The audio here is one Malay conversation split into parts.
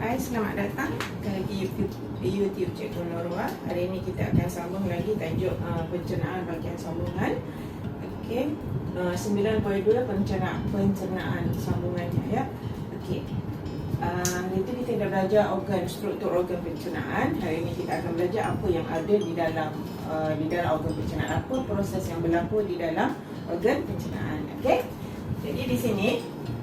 Hai, selamat datang ke YouTube Cikgu Nurwa. Hari ini kita akan sambung lagi tajuk pencernaan bahagian sambungan. Okey, 9.2 pencernaan sambungannya ya. Okey. Hari itu kita dah belajar struktur organ pencernaan. Hari ini kita akan belajar apa yang ada di dalam organ pencernaan, apa proses yang berlaku di dalam organ pencernaan. Okey. Jadi di sini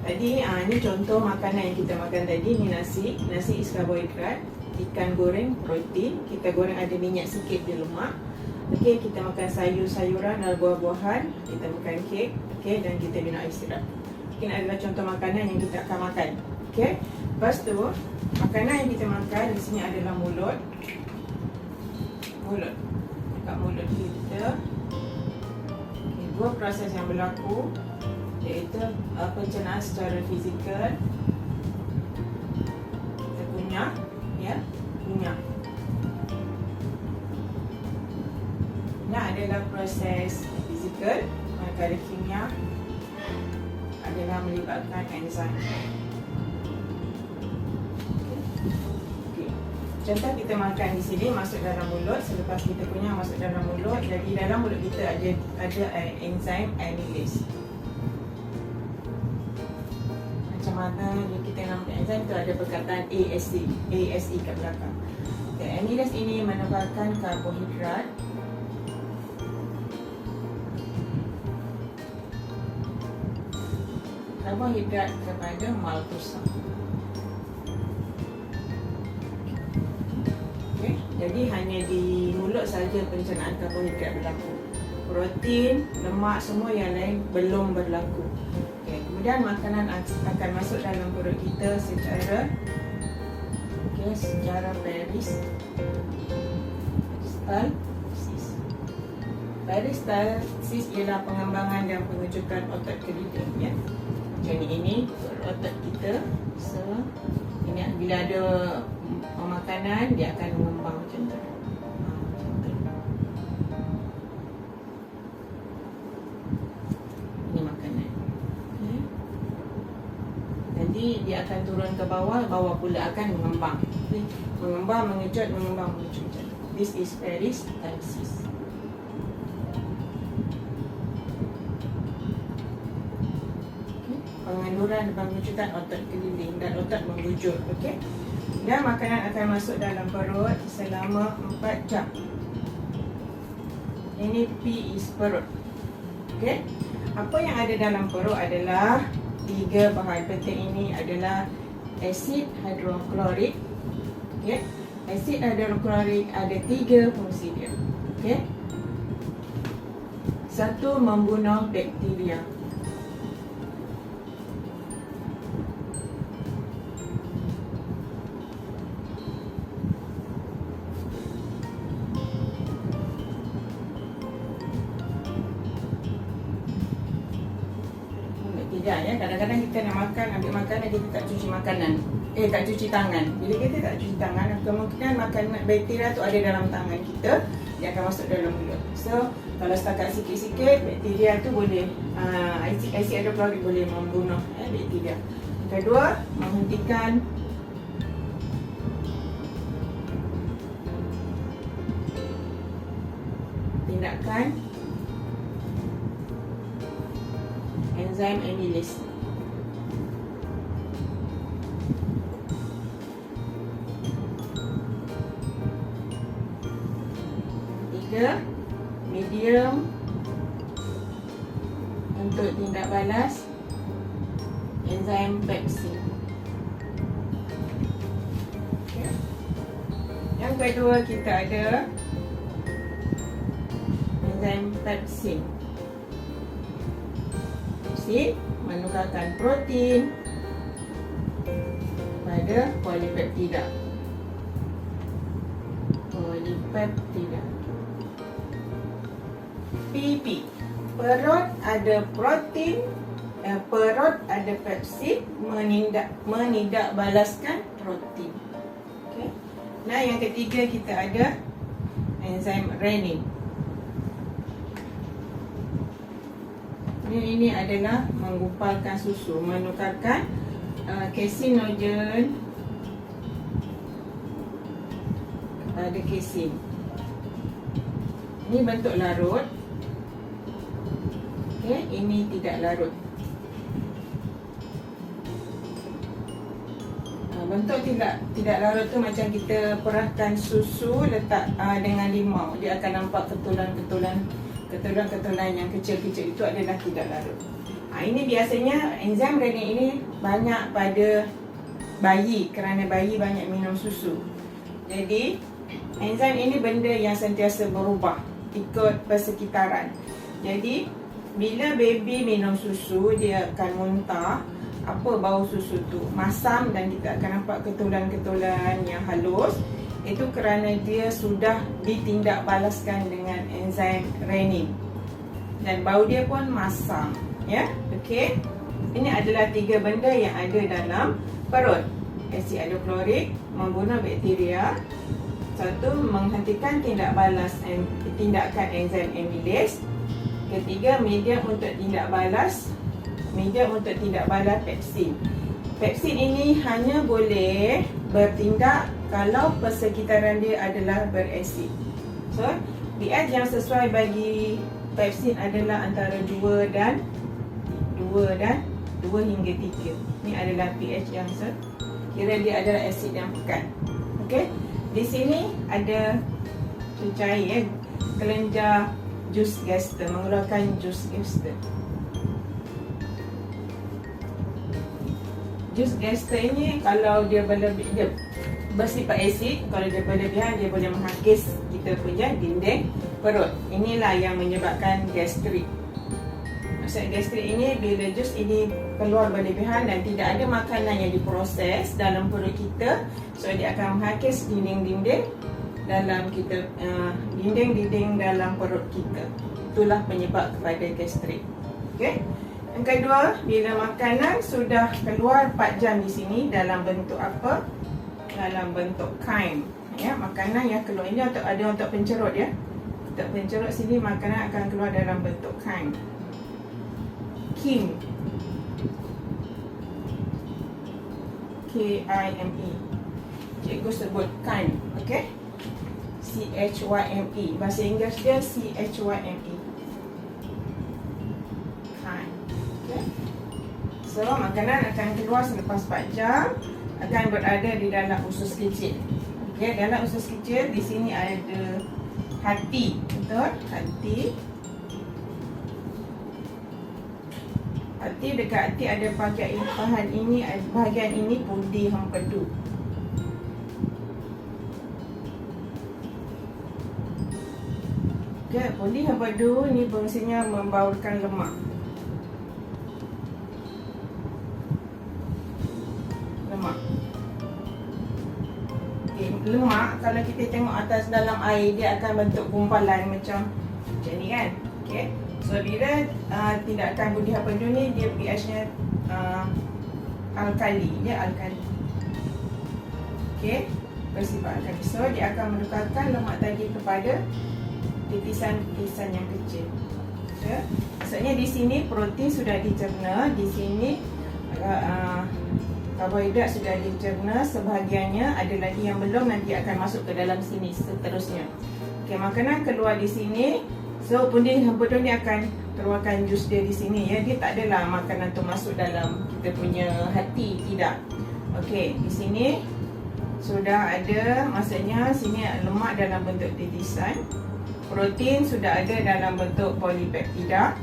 tadi ini contoh makanan yang kita makan tadi. Ni nasi is karbohidrat, ikan goreng protein, kita goreng ada minyak sikit di lemak. Okey, kita makan sayur-sayuran dan buah-buahan, kita makan kek, okey, dan kita minum air sirap. Mungkin adalah contoh makanan yang kita akan makan. Okey. Lepas tu, makanan yang kita makan di sini adalah mulut. Dekat mulut kita. Okay, dua proses yang berlaku, iaitu pencernaan secara fizikal. Kita kunyah, ya, kunyah. Ini adalah proses fizikal, manakala kimia adalah melibatkan enzim. Contoh kita makan di sini masuk dalam mulut, selepas kita kunyah masuk dalam mulut, jadi dalam mulut kita ada enzim amylase. Macam mana kita nampak enzim tu, ada perkataan ASE kat belakang. Okay, amylase ini merupakan karbohidrat kepada maltosa. Okay, jadi hanya di mulut saja pencernaan karbohidrat berlaku. Protein, lemak, semua yang lain belum berlaku. Okay, kemudian makanan akan masuk dalam perut kita secara peristalsis ialah pengembangan dan pengejukan otot keliling, ya. Macam ini otot kita. So ini bila ada makanan, dia akan mengembang macam tu. Ini makanan. Okay. Jadi dia akan turun ke bawah, bawah pula akan mengembang. Okay. Mengembang, mengejut, mengembang, mengejut. This is peristalsis. Pengaluran dan pengejutan otot keliling dan otot menggujur. Okey. Dan makanan akan masuk dalam perut selama 4 jam. Ini P is perut. Okey. Apa yang ada dalam perut adalah 3 bahan penting. Ini adalah asid hidroklorik. Okey. Asid hidroklorik ada 3 fungsi dia. Okey. 1, membunuh bakteria. Tidak, ya, kadang-kadang kita nak makan, ambil makanan, kita tak cuci makanan. Tak cuci tangan. Bila kita tak cuci tangan, kemungkinan makanan bakteria tu ada dalam tangan kita, dia akan masuk dalam mulut. So, kalau setakat sikit-sikit, bakteria tu boleh, asid hidroklorik boleh membunuh bakteria. Kedua, menghentikan tindakan enzim amylase. Tiga, medium untuk tindak balas enzim pepsin. Okay. Yang kedua kita ada enzim pepsin. Menukarkan protein pada polipeptida. PP. Perut ada protein, perut ada pepsin menindakbalaskan protein. Okay. Nah, yang ketiga kita ada enzim renin. Ini adalah adalah menggumpalkan susu, menukarkan kasinogen pada kesin. Ini bentuk larut. Okey, ini tidak larut. Bentuk tidak larut tu macam kita perahkan susu letak dengan limau, dia akan nampak ketulan-ketulan yang kecil-kecil, itu adalah tidak larut. Ini biasanya enzim renin ini banyak pada bayi kerana bayi banyak minum susu. Jadi enzim ini benda yang sentiasa berubah ikut persekitaran. Jadi bila baby minum susu, dia akan muntah. Apa bau susu tu? Masam, dan kita akan nampak ketulan-ketulan yang halus. Itu kerana dia sudah ditindakbalaskan dengan enzim renin. Dan bau dia pun masam. Ya, okey. Ini adalah 3 benda yang ada dalam perut. Asid hidroklorik membunuh bakteria. 1, menghentikan tindakan enzim amylase. Ketiga, medium untuk tindak balas pepsin. Pepsin ini hanya boleh bertindak kalau persekitaran dia adalah berasid. So, pH yang sesuai bagi pepsin adalah antara 2 hingga 3. Ini adalah pH yang kira dia adalah asid yang pekat. Okey. Di sini ada cair kelenjar jus gester, mengeluarkan jus gester. Jus gester ini kalau dia dia bersifat asid, kalau dia berlebihan dia boleh menghakis kita punya dinding perut. Inilah yang menyebabkan gastrik. Maksud gastrik ini bila jus ini keluar berlebihan dan tidak ada makanan yang diproses dalam perut kita, so dia akan menghakis dinding-dinding dalam kita, dinding-dinding dalam perut kita. Itulah penyebab kepada gastrik. Okey. Yang kedua, bila makanan sudah keluar 4 jam di sini dalam bentuk apa? Dalam bentuk chyme. Ya, makanan yang keluar ini ada untuk pencerut ya. Untuk pencerut sini makanan akan keluar dalam bentuk chyme. Chyme. K-I-M-E. Cikgu sebut chyme, okey? C-H-Y-M-E. Bahasa Inggeris dia C-H-Y-M-E. Chyme. Okay. So, makanan akan keluar selepas 4 jam, akan berada di dalam usus kecil. Okay, dalam usus kecil di sini ada hati, betul? Hati. Hati, dekat hati ada bahagian ini pundi empedu. Okay, pundi empedu ini fungsinya membaurkan lemak. Lemak, kalau kita tengok atas dalam air, dia akan bentuk gumpalan macam ni kan. Okay. So bila tindakan pundi empedu ni, dia pH-nya alkali, ya, alkali. Okay, bersifat alkali. So dia akan menukarkan lemak tadi kepada titisan-titisan yang kecil. Okay. Maksudnya di sini protein sudah dicerna, di sini karbohidrat sudah dicerna, sebahagiannya ada lagi yang belum, nanti akan masuk ke dalam sini seterusnya. Okey, makanan keluar di sini. So pundi empedu ni akan keluarkan jus dia di sini ya. Dia tak adalah makanan tu masuk dalam kita punya hati, tidak. Okey, di sini sudah ada, maksudnya sini lemak dalam bentuk titisan. Protein sudah ada dalam bentuk polipeptida.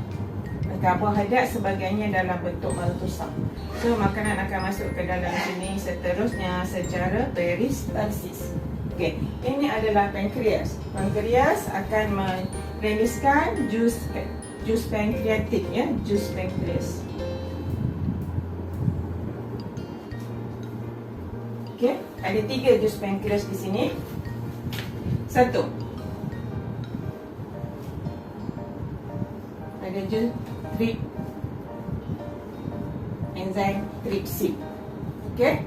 Karbohidrat sebagainya dalam bentuk maltosa. So makanan akan masuk ke dalam sini seterusnya secara peristalsis. Okey, ini adalah pankreas. Pankreas akan meriliskan jus pankreatik ya, jus pankreas. Okey, ada 3 jus pankreas di sini. 1, ada jus enzim tripsin. Okey,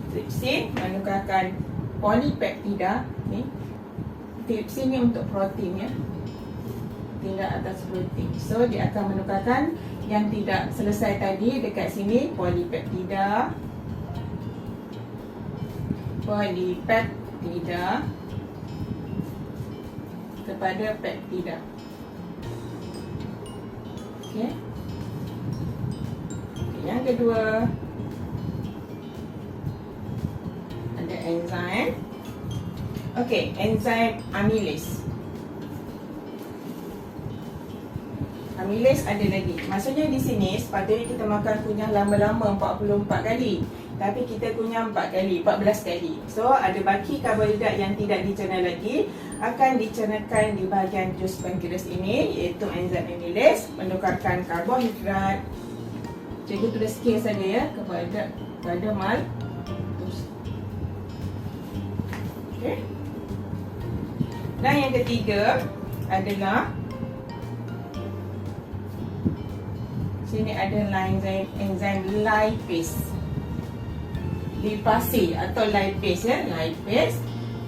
tripsin menukarkan polipeptida ni. Tripsin ni untuk protein ya, tindak atas protein. So dia akan menukarkan yang tidak selesai tadi dekat sini, polipeptida. kepada peptida. Okey. Yang kedua, ada enzim. Okey, enzim amylase. Amylase ada lagi. Maksudnya di sini sepatutnya kita makan kunyah lama-lama 44 kali. Tapi kita kunyah 4 kali, 14 kali. So, ada baki karbohidrat yang tidak dicerna lagi akan dicernakan di bahagian jus pankreas ini, iaitu enzim amylase menukarkan karbohidrat. Cikgu tulis K saja ya, kepada maltose. Okey. Dan yang ketiga adalah sini ada enzim lipase atau lipase ya, lipase.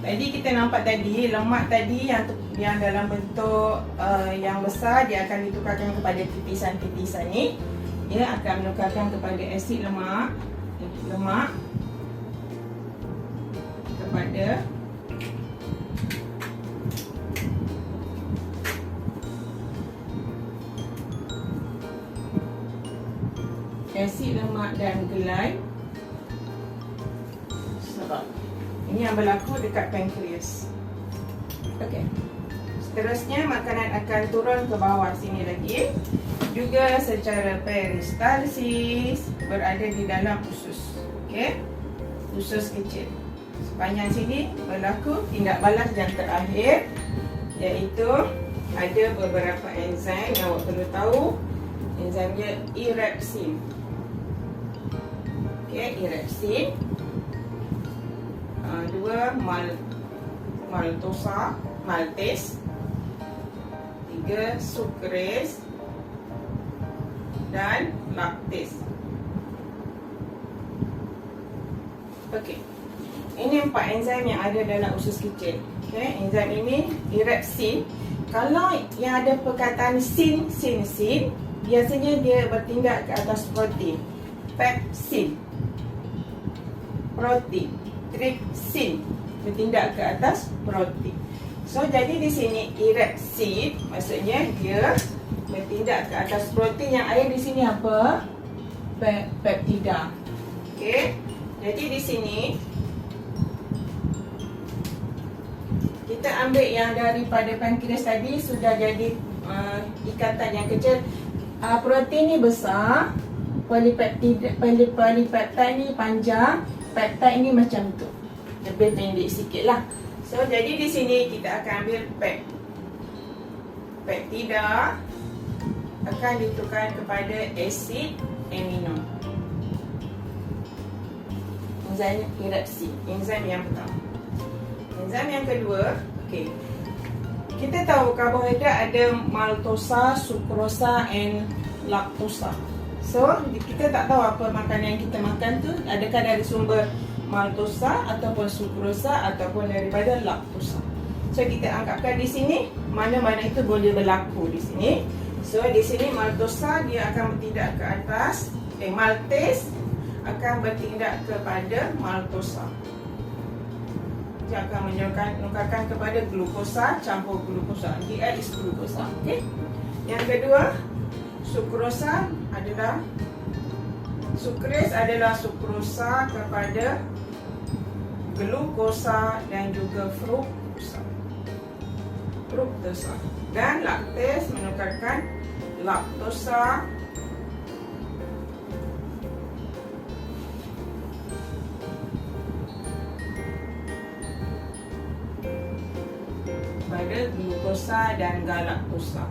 Tadi kita nampak tadi lemak tadi yang dalam bentuk yang besar, dia akan ditukarkan kepada titisan-titisan ni. Ia akan menukarkan kepada asid lemak kepada asid lemak dan glycerol. Ini yang berlaku dekat pankreas. Okey. Seterusnya makanan akan turun ke bawah sini lagi. Juga secara peristalsis berada di dalam usus. Okey. Usus kecil. Sepanjang sini berlaku tindak balas yang terakhir, iaitu ada beberapa enzim yang awak perlu tahu. Enzimnya erepsin. Okey, erepsin. Dua, maltase. Tiga, sucrase. Dan lactase. Okey. Ini 4 enzim yang ada dalam usus kecil. Okey, enzim ini erepsin. Kalau yang ada perkataan sin, biasanya dia bertindak ke atas protein. Pepsin, protein. Trypsin, bertindak ke atas protein. So, jadi di sini erepsin maksudnya dia bertindak ke atas protein. Yang ada di sini apa? Peptida. Okey. Jadi di sini kita ambil yang daripada pankreas tadi, sudah jadi ikatan yang kecil. Protein ni besar, polipeptide ni panjang, peptide ni macam tu, lebih pendek sikit lah. So, jadi di sini kita akan ambil peptida akan ditukar kepada asid amino. Enzim erepsin, enzim yang pertama. Enzim yang kedua, okey. Kita tahu karbohidrat ada maltosa, sukrosa and laktosa. So, kita tak tahu apa makanan yang kita makan tu adakah dari sumber maltosa ataupun sukrosa ataupun daripada laktosa. So, kita anggapkan di sini mana-mana itu boleh berlaku di sini. So, di sini maltosa dia akan bertindak ke atas, maltase akan bertindak kepada maltosa. Dia akan menukarkan kepada glukosa campur glukosa. Dia is glukosa. Okey. Yang kedua, sukrosa adalah sucrase adalah sukrosa kepada glukosa dan juga fruktosa. Dan lactase menukarkan laktosa pada glukosa dan galaktosa.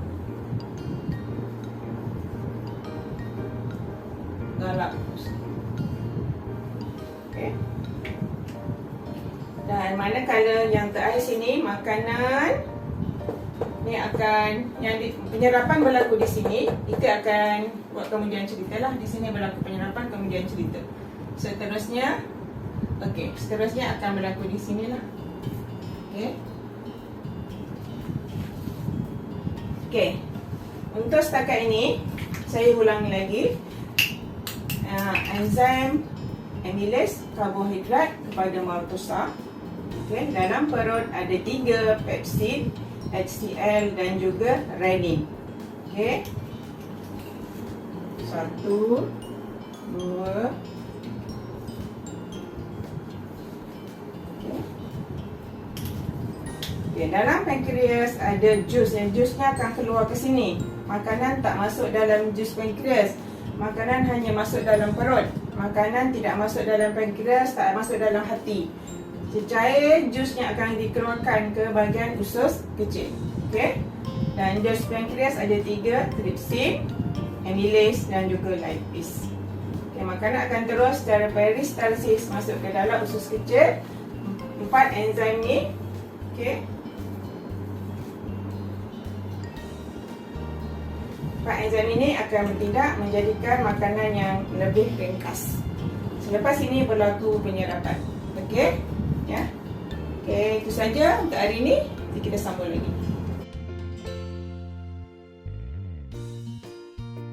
Okay. Dan manakala yang terakhir sini makanan ni akan penyerapan berlaku di sini, kita akan buat kemudian ceritalah. Di sini berlaku penyerapan kemudian cerita. Seterusnya seterusnya akan berlaku di sinilah. Okey. Untuk setakat ini saya ulangi lagi. Enzim amylase karbohidrat kepada maltosa. Dalam perut ada 3 pepsid HCl dan juga renin. Okey. 1 2. Okay, dalam pankreas ada jus, yang jusnya akan keluar ke sini. Makanan tak masuk dalam jus pankreas. Makanan hanya masuk dalam perut. Makanan tidak masuk dalam pankreas, tak masuk dalam hati. Cecair jusnya akan dikeluarkan ke bahagian usus kecil. Okey. Dan jus pankreas ada 3, tripsin, amylase dan juga lipase. Okay, makanan akan terus secara peristalsis masuk ke dalam usus kecil. 4 enzim ni, okey. 4 enzim ini akan bertindak menjadikan makanan yang lebih ringkas. Selepas ini berlaku penyerapan. Okey, ya. Okey, itu saja untuk hari ini. Nanti kita sambung lagi.